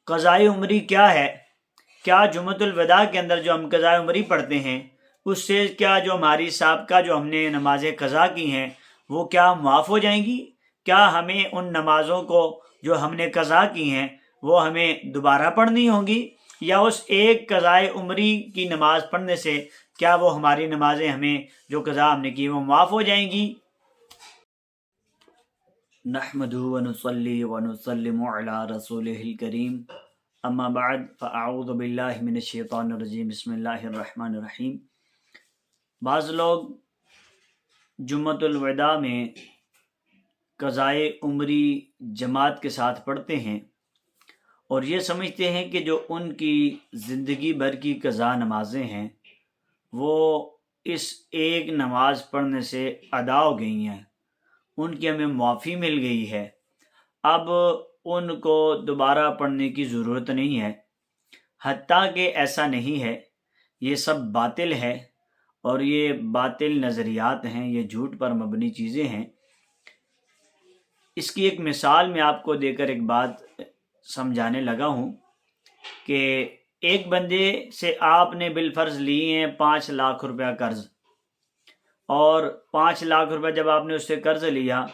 قضائے عمری کیا ہے؟ کیا جمعۃ الوداع کے اندر جو ہم قضائے عمری پڑھتے ہیں اس سے کیا جو ہماری سابقہ جو ہم نے نمازیں قضا کی ہیں وہ کیا معاف ہو جائیں گی؟ کیا ہمیں ان نمازوں کو جو ہم نے قضا کی ہیں وہ ہمیں دوبارہ پڑھنی ہوں گی، یا اس ایک قضائے عمری کی نماز پڑھنے سے کیا وہ ہماری نمازیں ہمیں جو قضا ہم نے کی وہ معاف ہو جائیں گی؟ نحمدہ ونصلی ونسلم علی رسولہ الکریم، اما بعد فاعوذ باللہ من الشیطان الرجیم، بسم اللہ الرحمن الرحیم۔ بعض لوگ جمعۃ الوداع میں قضائے عمری جماعت کے ساتھ پڑھتے ہیں اور یہ سمجھتے ہیں کہ جو ان کی زندگی بھر کی قضا نمازیں ہیں وہ اس ایک نماز پڑھنے سے ادا ہو گئی ہیں، ان کی ہمیں معافی مل گئی ہے، اب ان کو دوبارہ پڑھنے کی ضرورت نہیں ہے۔ حتیٰ کہ ایسا نہیں ہے، یہ سب باطل ہے اور یہ باطل نظریات ہیں، یہ جھوٹ پر مبنی چیزیں ہیں۔ اس کی ایک مثال میں آپ کو دے کر ایک بات سمجھانے لگا ہوں کہ ایک بندے سے آپ نے بالفرض لیے ہیں 5 لاکھ روپیہ قرض، اور 5 لاکھ روپے جب آپ نے اس سے قرض لیا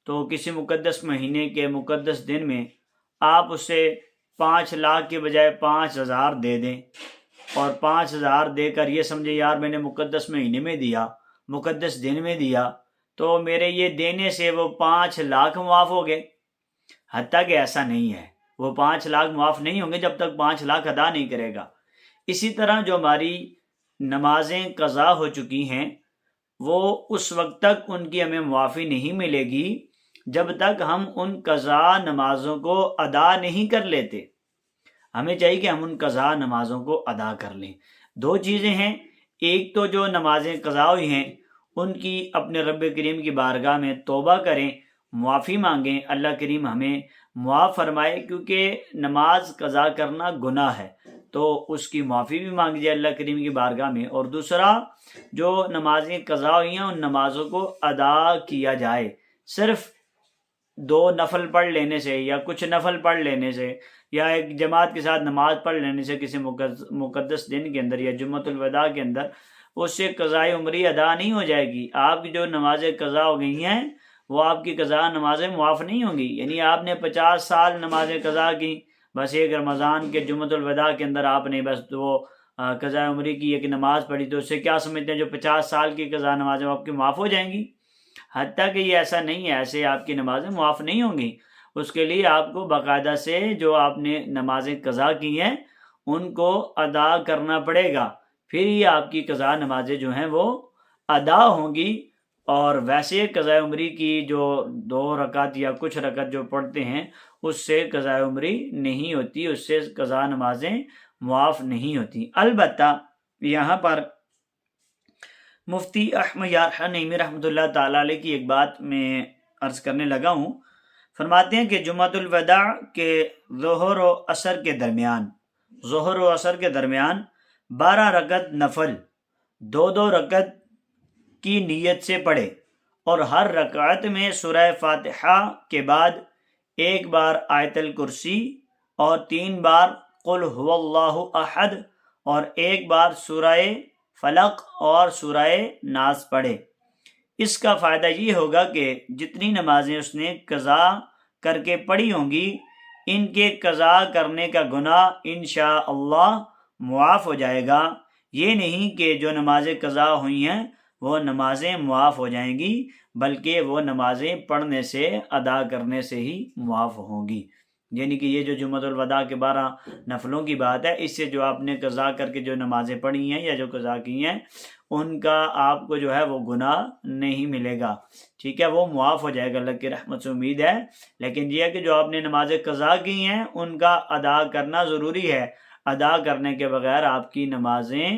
تو کسی مقدس مہینے کے مقدس دن میں آپ اسے 5 لاکھ کے بجائے 5,000 دے دیں، اور 5,000 دے کر یہ سمجھے یار میں نے مقدس مہینے میں دیا، مقدس دن میں دیا، تو میرے یہ دینے سے وہ 5 لاکھ معاف ہو گئے۔ حتیٰ کہ ایسا نہیں ہے، وہ 5 لاکھ معاف نہیں ہوں گے جب تک 5 لاکھ ادا نہیں کرے گا۔ اسی طرح جو ہماری نمازیں قضا ہو چکی ہیں وہ اس وقت تک ان کی ہمیں معافی نہیں ملے گی جب تک ہم ان قضا نمازوں کو ادا نہیں کر لیتے۔ ہمیں چاہیے کہ ہم ان قضا نمازوں کو ادا کر لیں۔ 2 چیزیں ہیں، ایک تو جو نمازیں قضا ہوئی ہیں ان کی اپنے رب کریم کی بارگاہ میں توبہ کریں، معافی مانگیں، اللہ کریم ہمیں معاف فرمائے، کیونکہ نماز قضا کرنا گناہ ہے تو اس کی معافی بھی مانگ جائے اللہ کریم کی بارگاہ میں۔ اور دوسرا، جو نمازیں قضا ہوئی ہیں ان نمازوں کو ادا کیا جائے۔ صرف 2 نفل پڑھ لینے سے یا کچھ نفل پڑھ لینے سے یا ایک جماعت کے ساتھ نماز پڑھ لینے سے کسی مقدس دن کے اندر یا جمعۃ الوداع کے اندر اس سے قضائے عمری ادا نہیں ہو جائے گی۔ آپ کی جو نمازیں قضا ہو گئی ہیں وہ آپ کی قضا نمازیں معاف نہیں ہوں گی۔ یعنی آپ نے 50 سال نمازیں قضا کی، بس ایک رمضان کے جمعۃ الوداع کے اندر آپ نے بس وہ قضاء عمری کی ایک نماز پڑھی، تو اس سے کیا سمجھتے ہیں جو 50 سال کی قضا نمازیں آپ کی معاف ہو جائیں گی؟ حتیٰ کہ یہ ایسا نہیں ہے، ایسے آپ کی نمازیں معاف نہیں ہوں گی۔ اس کے لیے آپ کو باقاعدہ سے جو آپ نے نمازیں قضا کی ہیں ان کو ادا کرنا پڑے گا، پھر ہی آپ کی قضا نمازیں جو ہیں وہ ادا ہوں گی۔ اور ویسے قضاء عمری کی جو 2 رکعت یا کچھ رکعت جو پڑھتے ہیں اس سے قضاء عمری نہیں ہوتی، اس سے قضا نمازیں معاف نہیں ہوتی۔ البتہ یہاں پر مفتی احمد یار نعیمی رحمۃ اللہ تعالیٰ علیہ کی ایک بات میں عرض کرنے لگا ہوں۔ فرماتے ہیں کہ جمعۃ الوداع کے ظہر و عصر کے درمیان 12 رکعت نفل 2 رکعت کی نیت سے پڑھے، اور ہر رکعت میں سورہ فاتحہ کے بعد 1 بار آیت الکرسی اور 3 بار قل هو اللہ احد اور 1 بار سورہ فلق اور سورہ ناس پڑھے۔ اس کا فائدہ یہ ہوگا کہ جتنی نمازیں اس نے قضا کر کے پڑھی ہوں گی ان کے قضا کرنے کا گناہ انشاءاللہ معاف ہو جائے گا۔ یہ نہیں کہ جو نمازیں قضا ہوئی ہیں وہ نمازیں معاف ہو جائیں گی، بلکہ وہ نمازیں پڑھنے سے ادا کرنے سے ہی معاف ہوں گی۔ یعنی کہ یہ جو جمعۃ الوداع کے 12 نفلوں کی بات ہے، اس سے جو آپ نے قضا کر کے جو نمازیں پڑھی ہیں یا جو قضا کی ہیں ان کا آپ کو جو ہے وہ گناہ نہیں ملے گا، ٹھیک ہے، وہ معاف ہو جائے گا، اللہ کی رحمت سے امید ہے۔ لیکن یہ ہے کہ جو آپ نے نمازیں قضا کی ہیں ان کا ادا کرنا ضروری ہے، ادا کرنے کے بغیر آپ کی نمازیں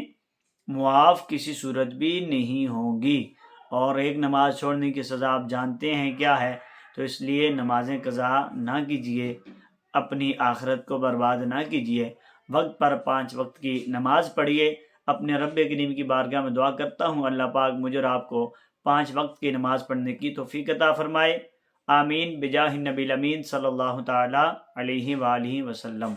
معاف کسی صورت بھی نہیں ہوں گی۔ اور ایک نماز چھوڑنے کی سزا آپ جانتے ہیں کیا ہے، تو اس لیے نمازیں قضا نہ کیجیے، اپنی آخرت کو برباد نہ کیجیے، وقت پر 5 وقت کی نماز پڑھیے۔ اپنے رب کریم کی بارگاہ میں دعا کرتا ہوں اللہ پاک مجھے اور آپ کو 5 وقت کی نماز پڑھنے کی توفیق عطا فرمائے، آمین، بجاہ النبی الامین صلی اللہ تعالی علیہ وآلہ وسلم۔